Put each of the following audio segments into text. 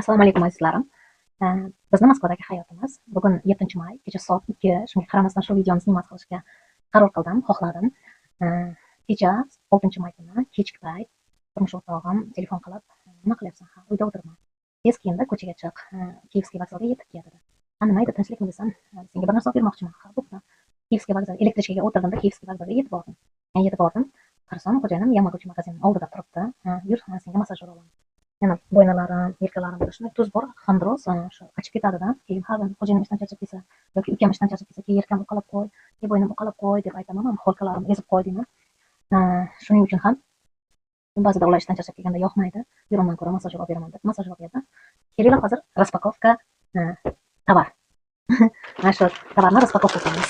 Assalomu alaykum azizlarim. Bizni Moskvadagi hayotimiz. Bugun 7-may, kecha soat 2. Shunga qaramasdan shu videoni snimat qilishga qaror qildim, xohladim. Kecha 6-may kuni kechki payt turmush o'rtog'im telefon qilib, "Nima qilyapsan? Ha, uyda o'tiribman. Tez kiyinda ko'chaga chiq. Kiyevskiy vokzalga yetib kel" dedi. Nima edi, tinchlikmi desam, "Senga bir narsa olib bermoqchiman." Ha, bo'pti. Kiyevskiy vokzal elektrichkaga o'tirdim-da, Kiyevskiy vokzalga yetib bordim. Yetib bordim. Qarasam, xo'jayinim Yamaguchi magazining oldida turibdi. "Yur, senga massajyor olaman." Yana bo'ynalarim, yelkalarimda shunday tuz bor, xandroz, shu ochib ketadi-da. Keyin har kuni xo'jayinim ishdan charchab kelsa yoki ukam ishdan charchab kelsa, "Keyin yelkamni uqalab qo'y, bo'ynimni uqalab qo'y" deb aytaman, mana xolkalarimni ezib qo'y deyman. Shuning uchun ham ba'zida ular ishdan charchab kelganda yoqmaydi. "Yur, undan ko'ra massajyor olib beraman" deb massajyor olib berdi. Kelinglar, hozir raspakovka tovar. Mana shu tovarni raspakovka qilamiz.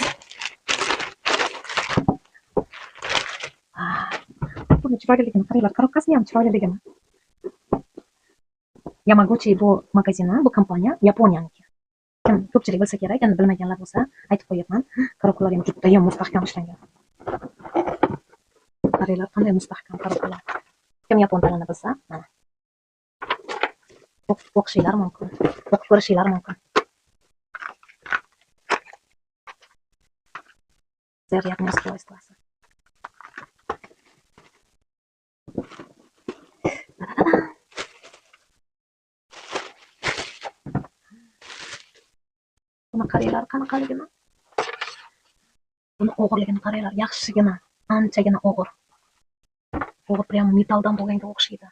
Buni chiroyliligini qaranglar, korobkasini ham chiroyliligini. Yamaguchi bu magazini, bu kompaniya Yaponiyaniki. Ko'pchilik bilsa kerak, endi bilmaganlar bo'lsa aytib qo'yaman. Korobkalar ham judayam mustahkam ishlangan. Qaranglar, qanday mustahkam korobkalar. Kim yapon tilini bilsa, mana o'qishinglar mumkin, o'qib ko'rishinglar mumkin. Zaryadная устройство. Buni qaranglar, qanaqaligini. Buni og'irligini qaranglar, yaxshigina, anchagina og'ir. Og'ir, prям metalldan bo'lganga o'xshaydi.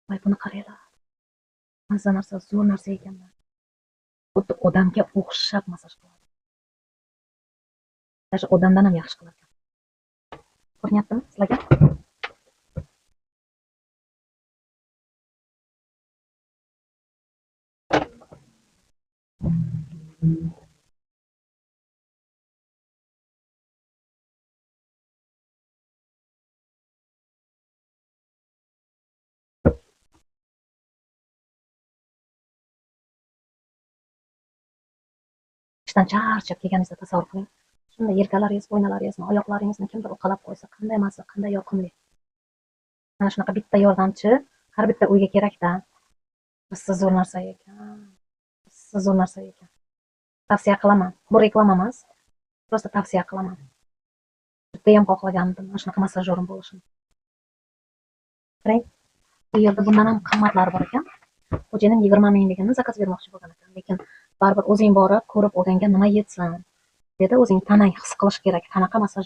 Voy, buni qaranglar. Mazza narsa, zo'r narsa ekan-da. Xuddi odamga o'xshab massaj qiladi. Даже odamdan ham yaxshi qiladi. Ko'ryaptimi sizlarga? Ishdan charchab kelganingizda tasavvur qiling. Shunday yelkalaringiz, bo'ynalaringizni, oyoqlaringizni kimdir uqalab qo'ysa, qanday mazza, qanday yoqimli. Mana shunaqa bitta yordamchi har bitta uyga kerak-da. Bizda zo'r narsa ekan. Zo'r narsa ekan. Tavsiya qilaman. Bu reklama emas. Prosta tavsiya qilaman. Judayam xohlagandim mana shunaqa massajyorim bo'lishini. Qarang, bu yerda bundan ham qimmatlari bor ekan. Xo'jayinim 20 mingligini zakaz bermoqchi bo'lgan ekan, lekin baribir o'zing borib ko'rib olganga nima yetsin dedi. O'zing tanang his qilish kerak, qanaqa massaj